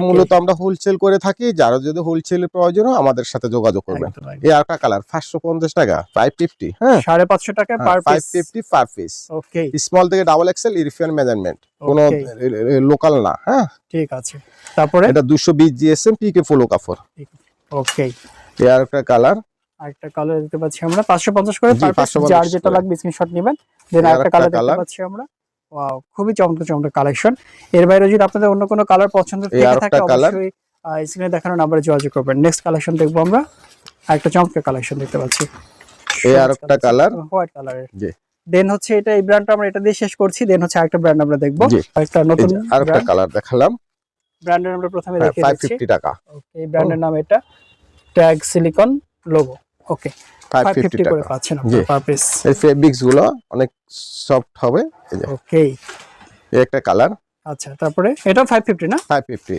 মূলত আমরা হোলসেল করে থাকি, যারা যদি হোলসেলের প্রয়োজন হয় আমাদের সাথে যোগাযোগ করবেন। এই আরেকটা কালার 550 টাকা, 550, হ্যাঁ 550 টাকা পার পিস, 550 পার পিস। ওকে, স্মল থেকে ডাবল এক্সেল ইউরোপিয়ান মেজারমেন্ট, কোনো লোকাল না, হ্যাঁ ঠিক আছে। তারপরে এটা 220 জিএসএম পিকে ফুলো কাপড়, ওকে। এই আরেকটা কালার, আরেকটা কালার দেখতে পাচ্ছি আমরা 550 করে পার পিস, 550 যার যেটা লাগবে স্ক্রিনশট নেবেন। দেন আরেকটা কালার দেখতে পাচ্ছি আমরা, ওয়াও খুবই চমৎকার চমৎকার কালেকশন। এর বাইরে যদি আপনাদের অন্য কোনো কালার পছন্দ থেকে থাকে অবশ্যই স্ক্রিনে দেখানো নম্বরে যোগাযোগ করবেন। নেক্সট কালেকশন দেখবো আমরা, আরেকটা চমৎকার কালেকশন দেখতে পাচ্ছি, এই আরেকটা কালার হোয়াইট কালারের। জি, দেন হচ্ছে এটা, এই ব্র্যান্ডটা আমরা এটা দিয়ে শেষ করছি। দেন হচ্ছে আরেকটা ব্র্যান্ড আমরা দেখবো, একটা নতুন আরেকটা কালার দেখালাম, ব্র্যান্ডের আমরা প্রথমে দেখিয়ে দিচ্ছি 550 টাকা। ওকে, এই ব্র্যান্ডের নাম এটা ট্যাগ সিলিকন লোগো, ওকে 550 করে টাকা পাচ্ছেন আপনারা পার পিস। এই ফেব্রিক্স গুলো অনেক সফট হবে, এই যে ওকে, এই একটা কালার, আচ্ছা। তারপরে এটা 550 না, 550